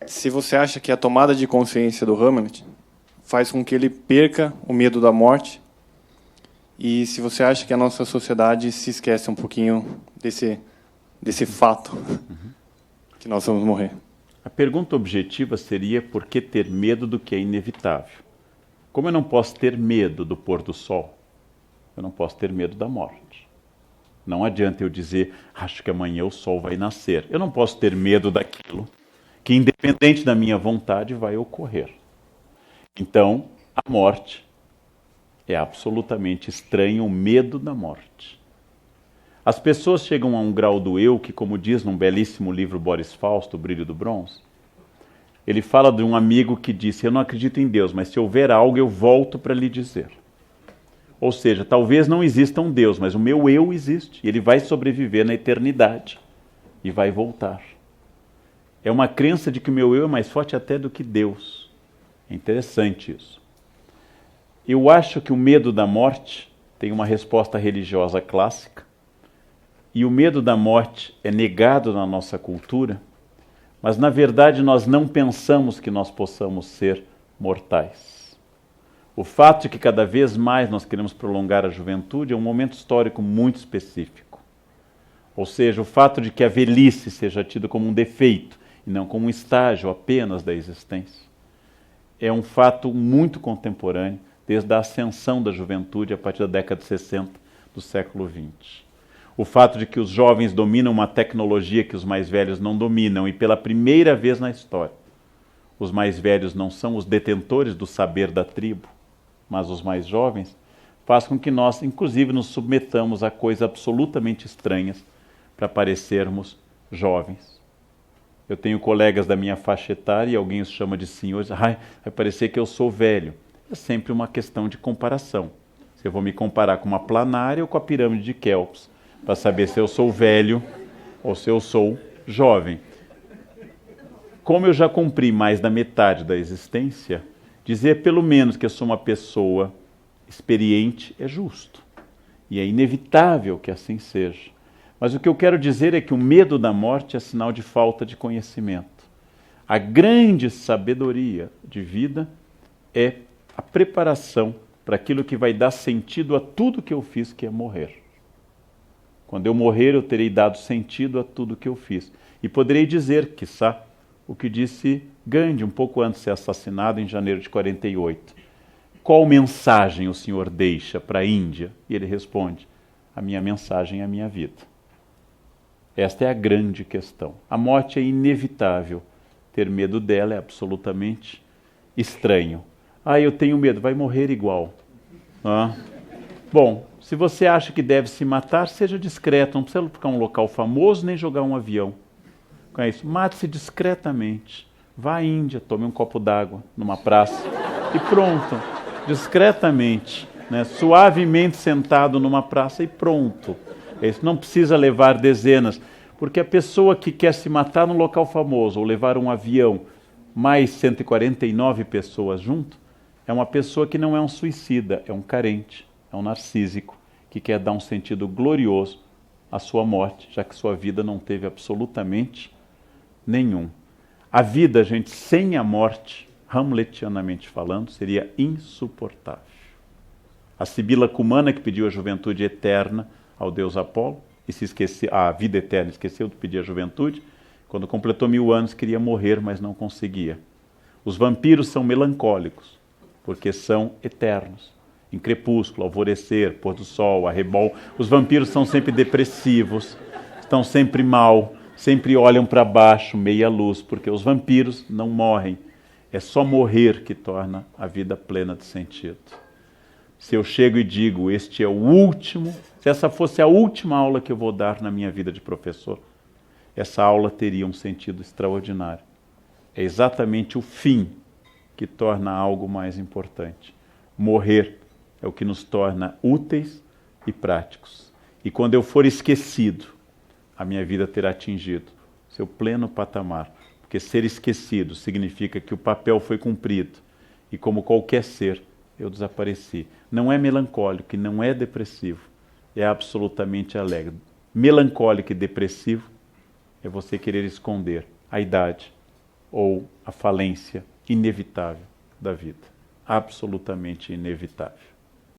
Se você acha que a tomada de consciência do Hamlet faz com que ele perca o medo da morte, e se você acha que a nossa sociedade se esquece um pouquinho desse fato, que nós vamos morrer. A pergunta objetiva seria por que ter medo do que é inevitável? Como eu não posso ter medo do pôr do sol, eu não posso ter medo da morte. Não adianta eu dizer, acho que amanhã o sol vai nascer. Eu não posso ter medo daquilo que, independente da minha vontade, vai ocorrer. Então, a morte é absolutamente estranho, o medo da morte. As pessoas chegam a um grau do eu que, como diz num belíssimo livro Boris Fausto, O Brilho do Bronze, ele fala de um amigo que disse, eu não acredito em Deus, mas se houver algo eu volto para lhe dizer. Ou seja, talvez não exista um Deus, mas o meu eu existe, e ele vai sobreviver na eternidade e vai voltar. É uma crença de que o meu eu é mais forte até do que Deus. É interessante isso. Eu acho que o medo da morte tem uma resposta religiosa clássica, e o medo da morte é negado na nossa cultura, mas na verdade nós não pensamos que nós possamos ser mortais. O fato de que cada vez mais nós queremos prolongar a juventude é um momento histórico muito específico. Ou seja, o fato de que a velhice seja tida como um defeito e não como um estágio apenas da existência, é um fato muito contemporâneo, desde a ascensão da juventude a partir da década de 60 do século XX. O fato de que os jovens dominam uma tecnologia que os mais velhos não dominam, e pela primeira vez na história, os mais velhos não são os detentores do saber da tribo, mas os mais jovens, faz com que nós, inclusive, nos submetamos a coisas absolutamente estranhas para parecermos jovens. Eu tenho colegas da minha faixa etária e alguém os chama de senhores, vai parecer que eu sou velho. É sempre uma questão de comparação. Se eu vou me comparar com uma planária ou com a pirâmide de Quéops, para saber se eu sou velho ou se eu sou jovem. Como eu já cumpri mais da metade da existência, dizer pelo menos que eu sou uma pessoa experiente é justo. E é inevitável que assim seja. Mas o que eu quero dizer é que o medo da morte é sinal de falta de conhecimento. A grande sabedoria de vida é a preparação para aquilo que vai dar sentido a tudo que eu fiz, que é morrer. Quando eu morrer, eu terei dado sentido a tudo que eu fiz. E poderei dizer, quiçá, o que disse Gandhi, um pouco antes de ser assassinado, em janeiro de 48. Qual mensagem o senhor deixa para a Índia? E ele responde, a minha mensagem é a minha vida. Esta é a grande questão. A morte é inevitável. Ter medo dela é absolutamente estranho. Eu tenho medo, vai morrer igual. Bom, se você acha que deve se matar, seja discreto, não precisa ficar um local famoso nem jogar um avião. É isso. Mate-se discretamente. Vá à Índia, tome um copo d'água numa praça e pronto. Discretamente, né? Suavemente sentado numa praça e pronto. É isso. Não precisa levar dezenas, porque a pessoa que quer se matar num local famoso ou levar um avião, mais 149 pessoas junto, é uma pessoa que não é um suicida, é um carente. É um narcísico que quer dar um sentido glorioso à sua morte, já que sua vida não teve absolutamente nenhum. A vida, gente, sem a morte, hamletianamente falando, seria insuportável. A Sibila Cumana, que pediu a juventude eterna ao deus Apolo, e se esqueceu, a vida eterna, esqueceu de pedir a juventude, quando completou 1000 anos queria morrer, mas não conseguia. Os vampiros são melancólicos, porque são eternos. Em crepúsculo, alvorecer, pôr do sol, arrebol. Os vampiros são sempre depressivos, estão sempre mal, sempre olham para baixo, meia luz, porque os vampiros não morrem. É só morrer que torna a vida plena de sentido. Se eu chego e digo, este é o último, se essa fosse a última aula que eu vou dar na minha vida de professor, essa aula teria um sentido extraordinário. É exatamente o fim que torna algo mais importante. Morrer é o que nos torna úteis e práticos. E quando eu for esquecido, a minha vida terá atingido seu pleno patamar. Porque ser esquecido significa que o papel foi cumprido. E como qualquer ser, eu desapareci. Não é melancólico e não é depressivo. É absolutamente alegre. Melancólico e depressivo é você querer esconder a idade ou a falência inevitável da vida. Absolutamente inevitável.